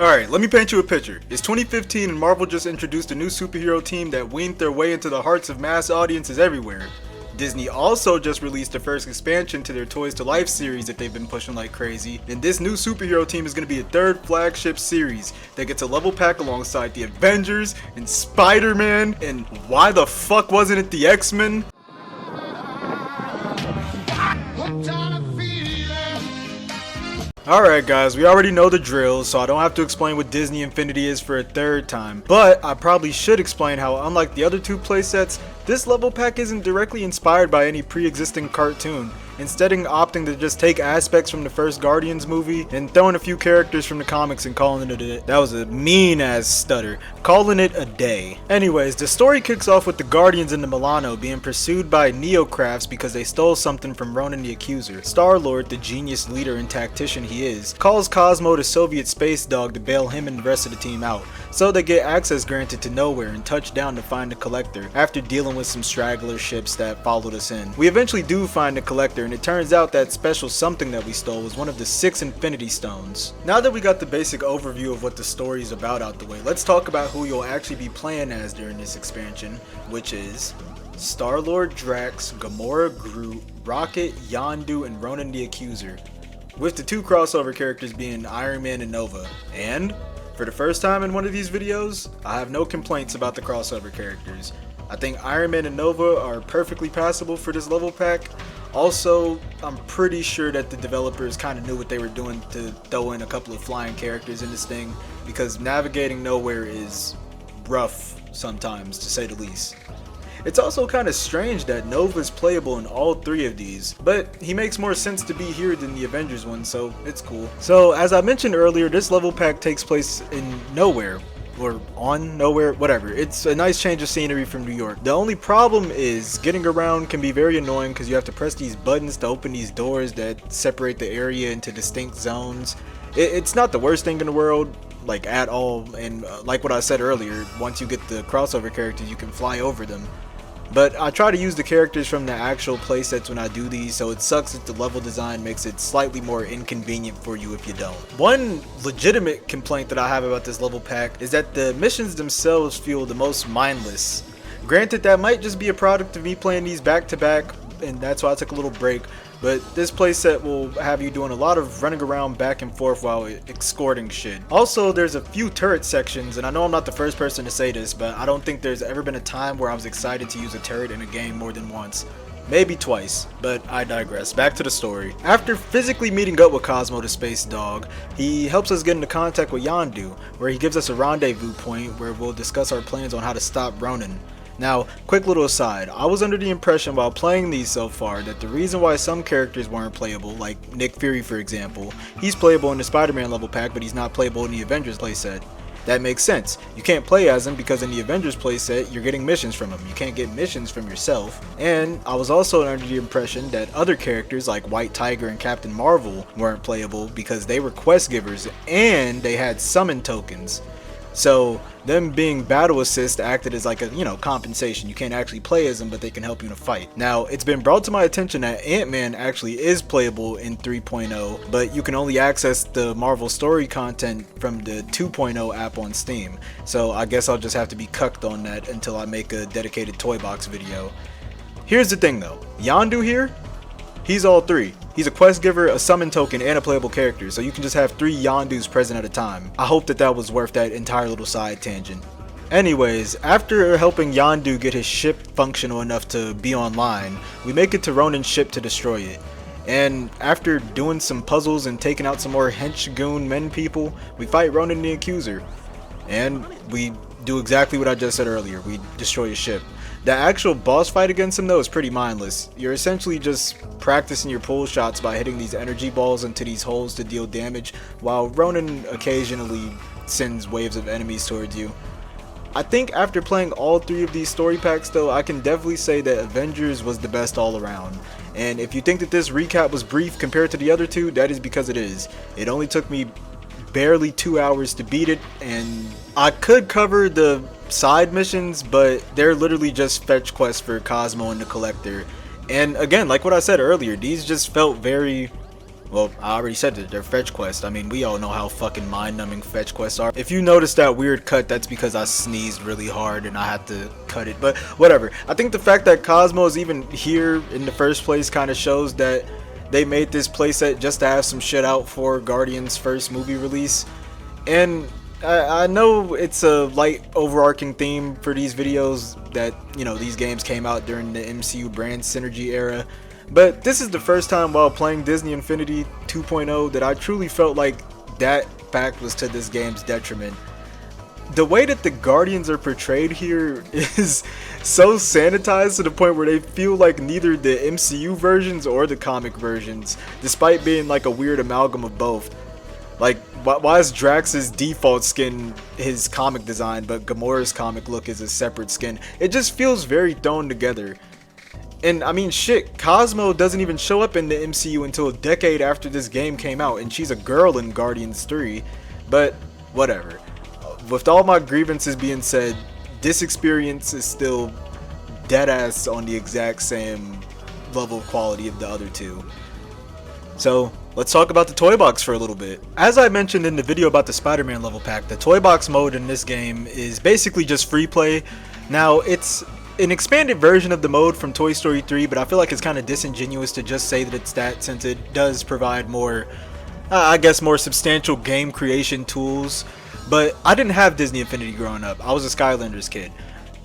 Alright, let me paint you a picture. It's 2015 and Marvel just introduced a new superhero team that weaned their way into the hearts of mass audiences everywhere. Disney also just released the first expansion to their Toys to Life series that they've been pushing like crazy, and this new superhero team is going to be a third flagship series that gets a level pack alongside the Avengers and Spider-Man, and why the fuck wasn't it the X-Men? Alright guys, we already know the drill, so I don't have to explain what Disney Infinity is for a third time. But I probably should explain how, unlike the other two playsets, this level pack isn't directly inspired by any pre-existing cartoon, instead opting to just take aspects from the first Guardians movie and throwing a few characters from the comics and calling it a— that was a mean ass stutter, calling it a day. Anyways, the story kicks off with the Guardians in the Milano being pursued by Neocrafts because they stole something from Ronan the Accuser. Star-Lord, the genius leader and tactician he is, calls Cosmo the Soviet space dog to bail him and the rest of the team out, so they get access granted to nowhere and touch down to find the Collector after dealing with some straggler ships that followed us in. We eventually do find the Collector, and it turns out that special something that we stole was one of the 6 Infinity Stones. Now that we got the basic overview of what the story is about out the way, let's talk about who you'll actually be playing as during this expansion, which is Star-Lord, Drax, Gamora, Groot, Rocket, Yondu, and Ronan the Accuser, with the 2 crossover characters being Iron Man and Nova. And for the first time in one of these videos, I have no complaints about the crossover characters. I think Iron Man and Nova are perfectly passable for this level pack. Also, I'm pretty sure that the developers kind of knew what they were doing to throw in a couple of flying characters in this thing, because navigating nowhere is rough sometimes, to say the least. It's also kind of strange that Nova is playable in all 3 of these, but he makes more sense to be here than the Avengers one, so it's cool. So as I mentioned earlier, this level pack takes place in nowhere, or on nowhere, whatever. It's a nice change of scenery from New York. The only problem is getting around can be very annoying because you have to press these buttons to open these doors that separate the area into distinct zones. It's not the worst thing in the world, like at all, and like what I said earlier, once you get the crossover characters you can fly over them. But I try to use the characters from the actual playsets when I do these, so it sucks that the level design makes it slightly more inconvenient for you if you don't. One legitimate complaint that I have about this level pack is that the missions themselves feel the most mindless. Granted, that might just be a product of me playing these back to back, and that's why I took a little break, but this playset will have you doing a lot of running around back and forth while escorting shit. Also, there's a few turret sections, and I know I'm not the first person to say this, but I don't think there's ever been a time where I was excited to use a turret in a game more than once. Maybe twice, but I digress. Back to the story. After physically meeting up with Cosmo the Space Dog, he helps us get into contact with Yondu, where he gives us a rendezvous point where we'll discuss our plans on how to stop Ronan. Now, quick little aside, I was under the impression while playing these so far that the reason why some characters weren't playable, like Nick Fury for example, he's playable in the Spider-Man level pack but he's not playable in the Avengers playset. That makes sense. You can't play as him because in the Avengers playset you're getting missions from him. You can't get missions from yourself. And I was also under the impression that other characters like White Tiger and Captain Marvel weren't playable because they were quest givers and they had summon tokens. So them being battle assist acted as like a, compensation. You can't actually play as them, but they can help you in a fight. Now, it's been brought to my attention that Ant-Man actually is playable in 3.0, but you can only access the Marvel story content from the 2.0 app on Steam. So I guess I'll just have to be cucked on that until I make a dedicated toy box video. Here's the thing though, Yondu here, he's all 3. He's a quest giver, a summon token, and a playable character, so you can just have 3 Yondus present at a time. I hope that was worth that entire little side tangent. Anyways, after helping Yondu get his ship functional enough to be online, we make it to Ronan's ship to destroy it. And after doing some puzzles and taking out some more henchgoon men people, we fight Ronan the Accuser. And we do exactly what I just said earlier, we destroy his ship. The actual boss fight against him though is pretty mindless. You're essentially just practicing your pull shots by hitting these energy balls into these holes to deal damage, while Ronan occasionally sends waves of enemies towards you. I think after playing all 3 of these story packs though, I can definitely say that Avengers was the best all around. And if you think that this recap was brief compared to the other 2, that is because it is. It only took me barely 2 hours to beat it, and I could cover the side missions, but they're literally just fetch quests for Cosmo and the Collector. And again, like what I said earlier, these just felt very Well, I already said that they're fetch quests. I mean, we all know how fucking mind-numbing fetch quests are. If you notice that weird cut, that's because I sneezed really hard and I had to cut it. But whatever. I think the fact that Cosmo is even here in the first place kind of shows that they made this playset just to have some shit out for Guardian's first movie release. And I know it's a light overarching theme for these videos that, you know, these games came out during the MCU brand synergy era. But this is the first time while playing Disney Infinity 2.0 that I truly felt like that fact was to this game's detriment. The way that the Guardians are portrayed here is so sanitized to the point where they feel like neither the MCU versions or the comic versions, despite being like a weird amalgam of both. Like, why is Drax's default skin his comic design, but Gamora's comic look is a separate skin? It just feels very thrown together. And I mean, shit, Cosmo doesn't even show up in the MCU until a decade after this game came out, and she's a girl in Guardians 3. But whatever. With all my grievances being said, this experience is still deadass on the exact same level of quality of the other two. So let's talk about the toy box for a little bit. As I mentioned in the video about the Spider-Man level pack, the toy box mode in this game is basically just free play. Now, it's an expanded version of the mode from Toy Story 3, but I feel like it's kind of disingenuous to just say that it's that, since it does provide more, I guess, more substantial game creation tools. But I didn't have Disney Infinity growing up. I was a Skylanders kid.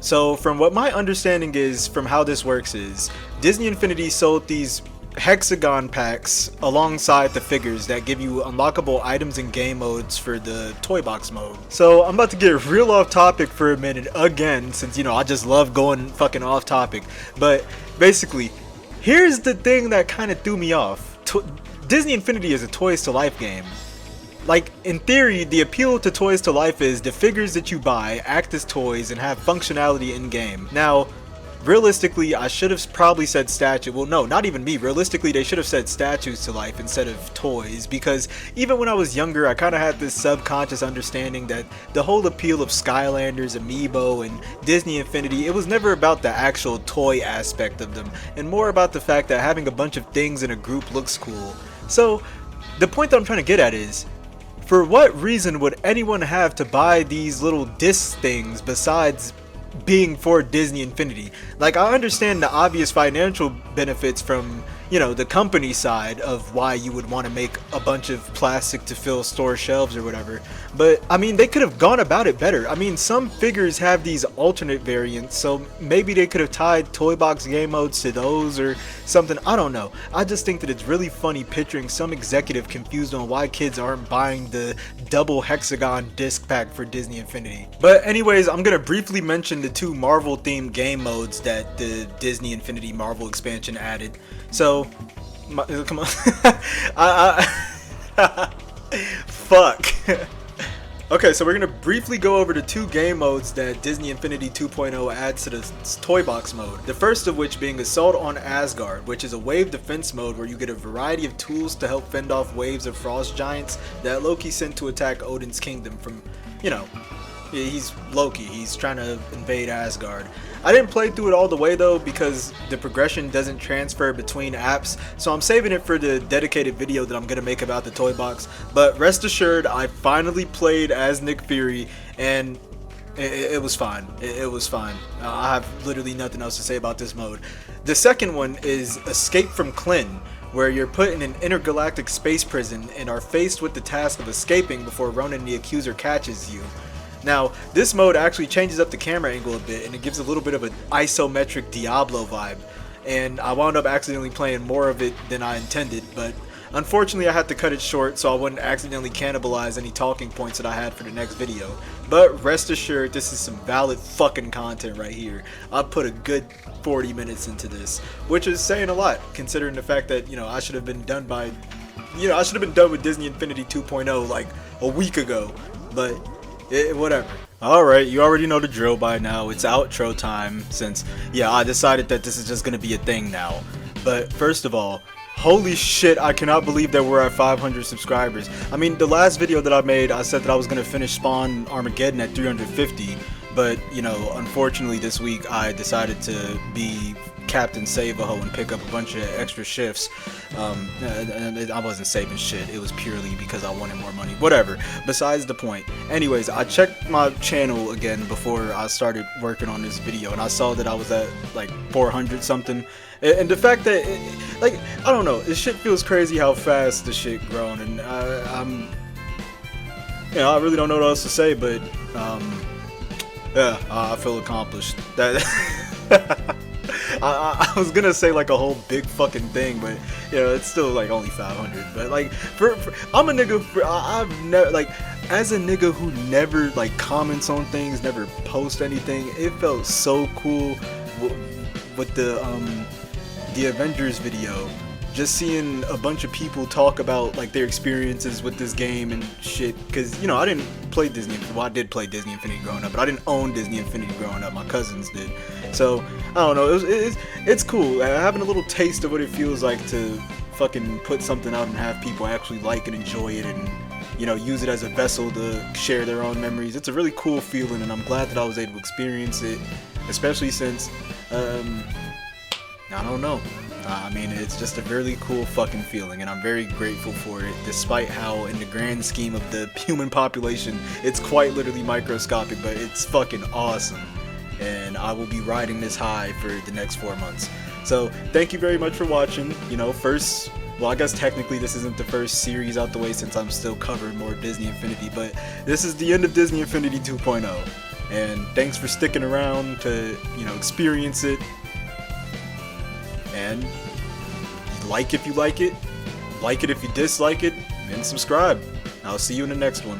So from what my understanding is from how this works is, Disney Infinity sold these hexagon packs alongside the figures that give you unlockable items and game modes for the toy box mode. So I'm about to get real off topic for a minute again, since, you know, I just love going fucking off topic. But basically, here's the thing that kind of threw me off. Disney Infinity is a Toys to Life game. Like, in theory, the appeal to Toys to Life is the figures that you buy act as toys and have functionality in game. Now, realistically, I should have probably said statue. Well, no, not even me. Realistically, they should have said statues to life instead of toys, because even when I was younger, I kind of had this subconscious understanding that the whole appeal of Skylanders, Amiibo, and Disney Infinity, it was never about the actual toy aspect of them, and more about the fact that having a bunch of things in a group looks cool. So, the point that I'm trying to get at is, for what reason would anyone have to buy these little disc things besides being for Disney Infinity? Like, I understand the obvious financial benefits from, you know, the company side of why you would want to make a bunch of plastic to fill store shelves or whatever, but I mean, they could have gone about it better. I mean, some figures have these alternate variants, so maybe they could have tied toy box game modes to those or something. I don't know. I just think that it's really funny picturing some executive confused on why kids aren't buying the double hexagon disc pack for Disney Infinity. But anyways, I'm gonna briefly mention the two Marvel themed game modes that the Disney Infinity Marvel expansion added. So, come on. Fuck. Okay, so we're gonna briefly go over the two game modes that Disney Infinity 2.0 adds to the toy box mode. The first of which being Assault on Asgard, which is a wave defense mode where you get a variety of tools to help fend off waves of frost giants that Loki sent to attack Odin's kingdom from, you know, he's Loki, he's trying to invade Asgard. I didn't play through it all the way though because the progression doesn't transfer between apps, so I'm saving it for the dedicated video that I'm gonna make about the toy box. But rest assured, I finally played as Nick Fury and it was fine. It was fine. I have literally nothing else to say about this mode. The second one is Escape from Klin, where you're put in an intergalactic space prison and are faced with the task of escaping before Ronan the Accuser catches you. Now, this mode actually changes up the camera angle a bit, and it gives a little bit of an isometric Diablo vibe, and I wound up accidentally playing more of it than I intended, but unfortunately I had to cut it short so I wouldn't accidentally cannibalize any talking points that I had for the next video. But rest assured, this is some valid fucking content right here. I put a good 40 minutes into this, which is saying a lot, considering the fact that, you know, I should have been done with Disney Infinity 2.0 like a week ago, but whatever. Alright, you already know the drill by now. It's outro time since, yeah, I decided that this is just gonna be a thing now. But first of all, holy shit, I cannot believe that we're at 500 subscribers. I mean, the last video that I made, I said that I was gonna finish Spawn Armageddon at 350, but, you know, unfortunately this week I decided to be Captain Save-A-Ho and pick up a bunch of extra shifts. And I wasn't saving shit. It was purely because I wanted more money. Whatever. Besides the point. Anyways, I checked my channel again before I started working on this video, and I saw that I was at like 400 something. And the fact that, like, I don't know, this shit feels crazy how fast the shit grown, and I'm, you know, I really don't know what else to say, but yeah, I feel accomplished. That I was gonna say like a whole big fucking thing, but you know, it's still like only 500. But like, I'm a nigga. I've never, like, as a nigga who never like comments on things, never post anything. It felt so cool with the Avengers video, just seeing a bunch of people talk about like their experiences with this game and shit. Because, you know, I didn't play Disney. Well, I did play Disney Infinity growing up, but I didn't own Disney Infinity growing up. My cousins did. So I don't know. It's cool having a little taste of what it feels like to fucking put something out and have people actually like and enjoy it, and, you know, use it as a vessel to share their own memories. It's a really cool feeling, and I'm glad that I was able to experience it, especially since I don't know. I mean, it's just a really cool fucking feeling, and I'm very grateful for it, despite how, in the grand scheme of the human population, it's quite literally microscopic, but it's fucking awesome. And I will be riding this high for the next 4 months. So, thank you very much for watching. You know, well, I guess technically this isn't the first series out the way, since I'm still covering more Disney Infinity, but this is the end of Disney Infinity 2.0. And thanks for sticking around to, you know, experience it. And like if you like it if you dislike it, and subscribe. I'll see you in the next one.